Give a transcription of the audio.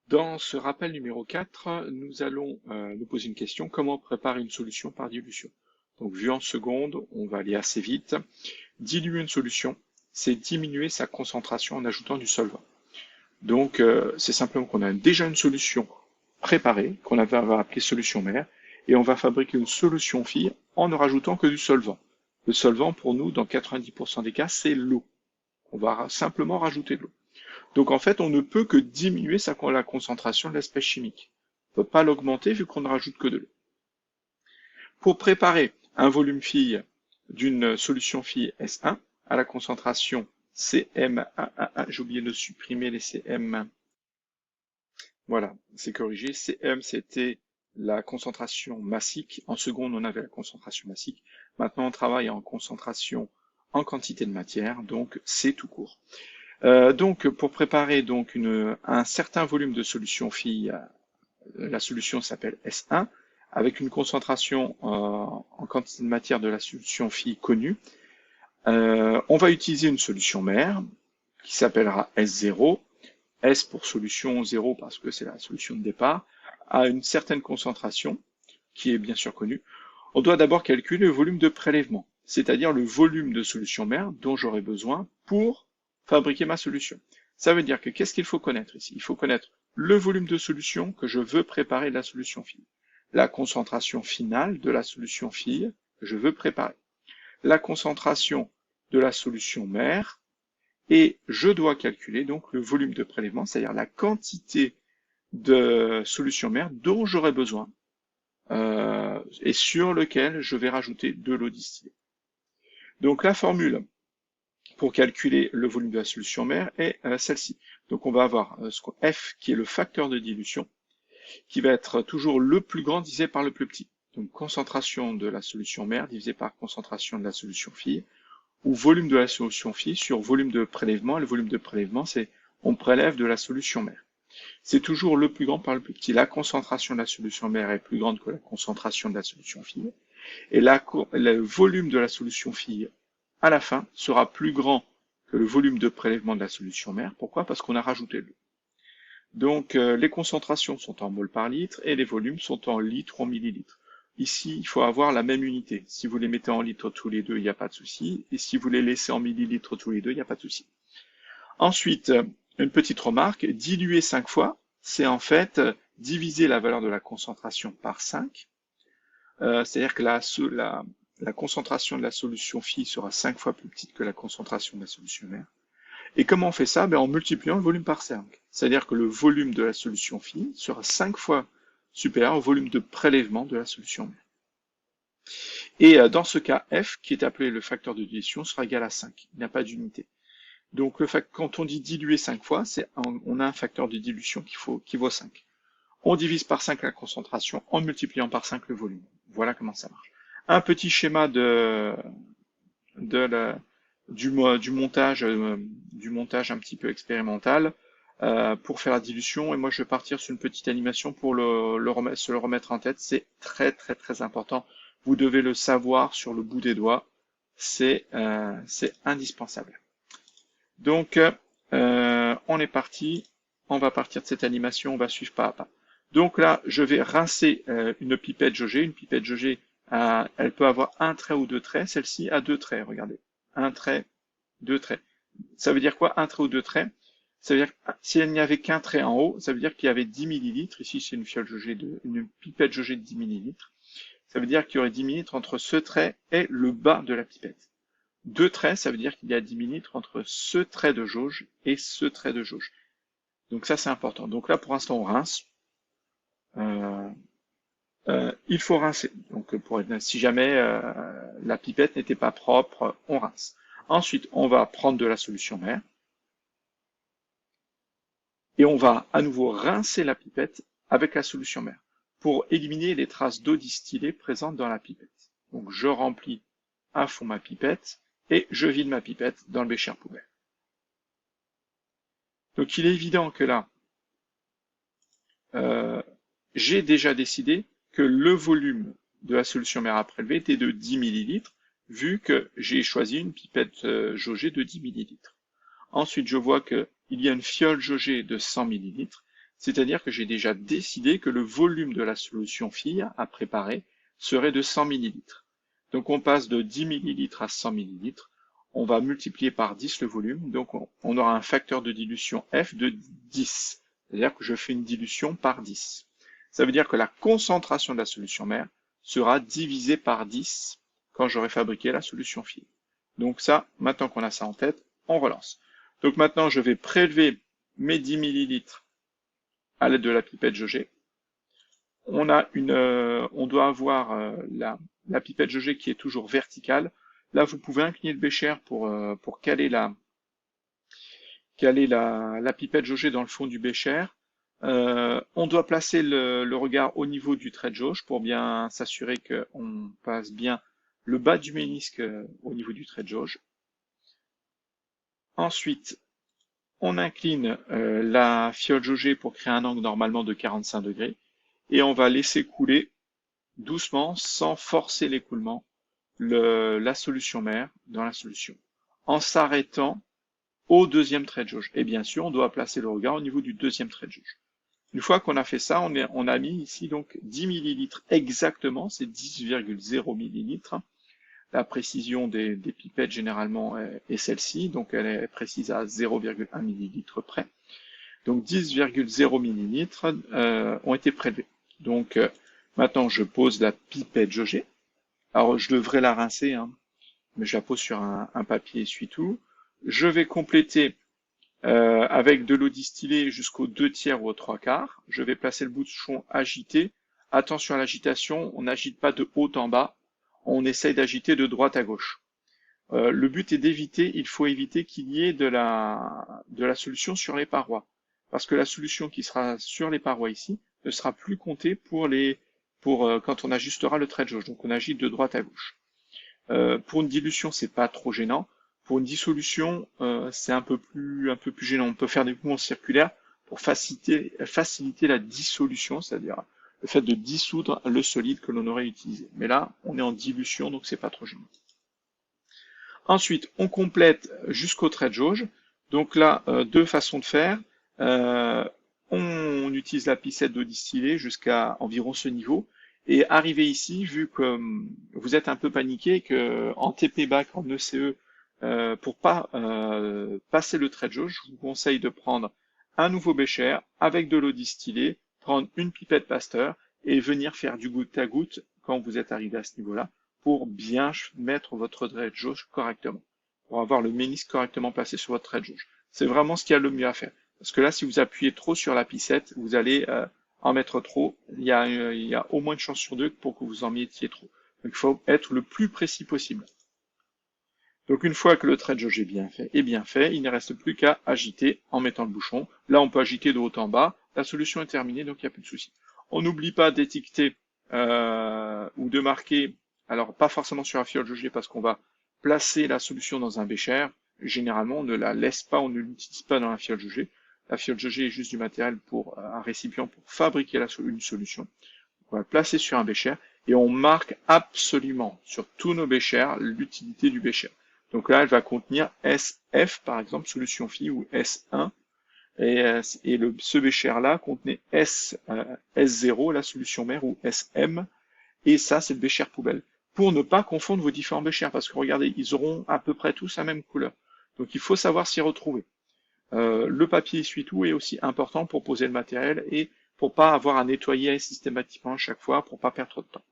Dans ce rappel numéro 4, nous allons nous poser une question: comment préparer une solution par dilution? Donc, vu en secondes, on va aller assez vite. Diluer une solution, c'est diminuer sa concentration en ajoutant du solvant. Donc, c'est simplement qu'on a déjà une solution préparée, qu'on va appeler solution mère, et on va fabriquer une solution fille en ne rajoutant que du solvant. Le solvant, pour nous, dans 90% des cas, c'est l'eau. On va simplement rajouter de l'eau. Donc en fait, on ne peut que diminuer la concentration de l'espèce chimique. On ne peut pas l'augmenter vu qu'on ne rajoute que de l'eau. Pour préparer un volume fille d'une solution fille S1 à la concentration CM1, j'ai oublié de supprimer les CM. Voilà, c'est corrigé. CM, c'était la concentration massique. En seconde, on avait la concentration massique. Maintenant, on travaille en concentration en quantité de matière, donc c'est tout court. Donc, pour préparer donc un certain volume de solution fille, la solution s'appelle S1, avec une concentration en quantité de matière de la solution fille connue. On va utiliser une solution mère qui s'appellera S0, S pour solution 0 parce que c'est la solution de départ, à une certaine concentration, qui est bien sûr connue. On doit d'abord calculer le volume de prélèvement, c'est-à-dire le volume de solution mère dont j'aurai besoin pour fabriquer ma solution. Ça veut dire que qu'est-ce qu'il faut connaître ici? Il faut connaître le volume de solution que je veux préparer de la solution fille, la concentration finale de la solution fille que je veux préparer, la concentration de la solution mère, et je dois calculer donc le volume de prélèvement, c'est-à-dire la quantité de solution mère dont j'aurai besoin et sur lequel je vais rajouter de l'eau distillée. Donc la formule pour calculer le volume de la solution mère est celle-ci. Donc on va avoir F qui est le facteur de dilution, qui va être toujours le plus grand divisé par le plus petit. Donc concentration de la solution mère divisé par concentration de la solution fille, ou volume de la solution fille sur volume de prélèvement. Et le volume de prélèvement, c'est on prélève de la solution mère. C'est toujours le plus grand par le plus petit. La concentration de la solution mère est plus grande que la concentration de la solution fille. Et le volume de la solution fille à la fin sera plus grand que le volume de prélèvement de la solution mère. Pourquoi? Parce qu'on a rajouté de l'eau. Donc les concentrations sont en mol par litre et les volumes sont en litres ou en millilitres. Ici, il faut avoir la même unité. Si vous les mettez en litres tous les deux, il n'y a pas de souci. Et si vous les laissez en millilitres tous les deux, il n'y a pas de souci. Ensuite, une petite remarque, diluer 5 fois, c'est en fait diviser la valeur de la concentration par 5. C'est-à-dire que la concentration de la solution fille sera 5 fois plus petite que la concentration de la solution mère. Et comment on fait ça? En multipliant le volume par 5. C'est-à-dire que le volume de la solution fille sera 5 fois supérieur au volume de prélèvement de la solution mère. Et dans ce cas, F, qui est appelé le facteur de dilution, sera égal à 5. Il n'y a pas d'unité. Donc quand on dit diluer 5 fois, on a un facteur de dilution qui vaut 5. On divise par 5 la concentration en multipliant par 5 le volume. Voilà comment ça marche. Un petit schéma du montage un petit peu expérimental pour faire la dilution. Et moi, je vais partir sur une petite animation pour se le remettre en tête. C'est très très très important. Vous devez le savoir sur le bout des doigts. C'est indispensable. Donc, on est parti. On va partir de cette animation. On va suivre pas à pas. Donc là, je vais rincer une pipette jaugée. Une pipette jaugée, elle peut avoir un trait ou deux traits. Celle-ci a deux traits. Regardez. Un trait, deux traits. Ça veut dire quoi, un trait ou deux traits? Ça veut dire que si elle n'y avait qu'un trait en haut, ça veut dire qu'il y avait 10 millilitres. Ici, c'est une pipette jaugée de 10 millilitres. Ça veut dire qu'il y aurait 10 millilitres entre ce trait et le bas de la pipette. Deux traits, ça veut dire qu'il y a 10 millilitres entre ce trait de jauge et ce trait de jauge. Donc ça, c'est important. Donc là, pour l'instant, on rince. Il faut rincer. Donc, si jamais la pipette n'était pas propre, on rince. Ensuite, on va prendre de la solution mère et on va à nouveau rincer la pipette avec la solution mère pour éliminer les traces d'eau distillée présentes dans la pipette. Donc, je remplis à fond ma pipette et je vide ma pipette dans le bécher poubelle. Donc, il est évident que là, j'ai déjà décidé que le volume de la solution mère à prélever était de 10 millilitres, vu que j'ai choisi une pipette jaugée de 10 millilitres. Ensuite, je vois qu'il y a une fiole jaugée de 100 millilitres. C'est-à-dire que j'ai déjà décidé que le volume de la solution fille à préparer serait de 100 ml. Donc on passe de 10 ml à 100 ml. On va multiplier par 10 le volume, donc on aura un facteur de dilution F de 10. C'est-à-dire que je fais une dilution par 10. Ça veut dire que la concentration de la solution mère sera divisée par 10 quand j'aurai fabriqué la solution fille. Donc ça, maintenant qu'on a ça en tête, on relance. Donc maintenant, je vais prélever mes 10 ml à l'aide de la pipette jaugée. On doit avoir la pipette jaugée qui est toujours verticale. Là, vous pouvez incliner le bécher pour caler la pipette jaugée dans le fond du bécher. On doit placer le regard au niveau du trait de jauge pour bien s'assurer qu'on passe bien le bas du ménisque au niveau du trait de jauge. Ensuite, on incline la fiole jaugée pour créer un angle normalement de 45 degrés et on va laisser couler doucement, sans forcer l'écoulement, la solution mère dans la solution, en s'arrêtant au deuxième trait de jauge. Et bien sûr, on doit placer le regard au niveau du deuxième trait de jauge. Une fois qu'on a fait ça, on a mis ici donc 10 ml exactement, c'est 10,0 ml. La précision des pipettes généralement est celle-ci, donc elle est précise à 0,1 ml près. Donc 10,0 ml ont été prélevés. Donc maintenant je pose la pipette jaugée. Alors je devrais la rincer, hein, mais je la pose sur un papier essuie-tout. Je vais compléter avec de l'eau distillée jusqu'aux 2/3 ou aux 3/4. Je vais placer le bouchon agité. Attention à l'agitation, on n'agite pas de haut en bas, on essaye d'agiter de droite à gauche. Le but est d'éviter, il faut éviter qu'il y ait de la solution sur les parois. Parce que la solution qui sera sur les parois ici ne sera plus comptée pour quand on ajustera le trait de jauge. Donc on agite de droite à gauche. Pour une dilution, c'est pas trop gênant. Pour une dissolution, c'est un peu plus gênant. On peut faire des mouvements circulaires pour faciliter la dissolution, c'est-à-dire le fait de dissoudre le solide que l'on aurait utilisé. Mais là, on est en dilution, donc c'est pas trop gênant. Ensuite, on complète jusqu'au trait de jauge. Donc là, deux façons de faire. On utilise la piscette d'eau distillée jusqu'à environ ce niveau. Et arrivé ici, vu que vous êtes un peu paniqué, que en TP bac, en ECE, pour pas passer le trait de jauge, je vous conseille de prendre un nouveau bécher avec de l'eau distillée, prendre une pipette Pasteur et venir faire du goutte à goutte quand vous êtes arrivé à ce niveau-là pour bien mettre votre trait de jauge correctement, pour avoir le ménisque correctement placé sur votre trait de jauge. C'est vraiment ce qu'il y a le mieux à faire. Parce que là, si vous appuyez trop sur la piscette, vous allez en mettre trop. Il y a au moins une chance sur deux pour que vous en mettiez trop. Donc il faut être le plus précis possible. Donc une fois que le trait de jauge est bien fait, il ne reste plus qu'à agiter en mettant le bouchon. Là, on peut agiter de haut en bas. La solution est terminée, donc il n'y a plus de souci. On n'oublie pas d'étiqueter ou de marquer, alors pas forcément sur la fiole jaugée parce qu'on va placer la solution dans un bécher. Généralement, on ne la laisse pas, on ne l'utilise pas dans la fiole jaugée. La fiole jaugée est juste du matériel pour un récipient pour fabriquer une solution. On va le placer sur un bécher et on marque absolument sur tous nos béchers l'utilité du bécher. Donc là, elle va contenir SF, par exemple, solution fille, ou S1. Et ce bécher-là contenait S0, la solution mère, ou SM. Et ça, c'est le bécher poubelle. Pour ne pas confondre vos différents béchers, parce que regardez, ils auront à peu près tous la même couleur. Donc il faut savoir s'y retrouver. Le papier essuie-tout est aussi important pour poser le matériel et pour pas avoir à nettoyer systématiquement à chaque fois, pour pas perdre trop de temps.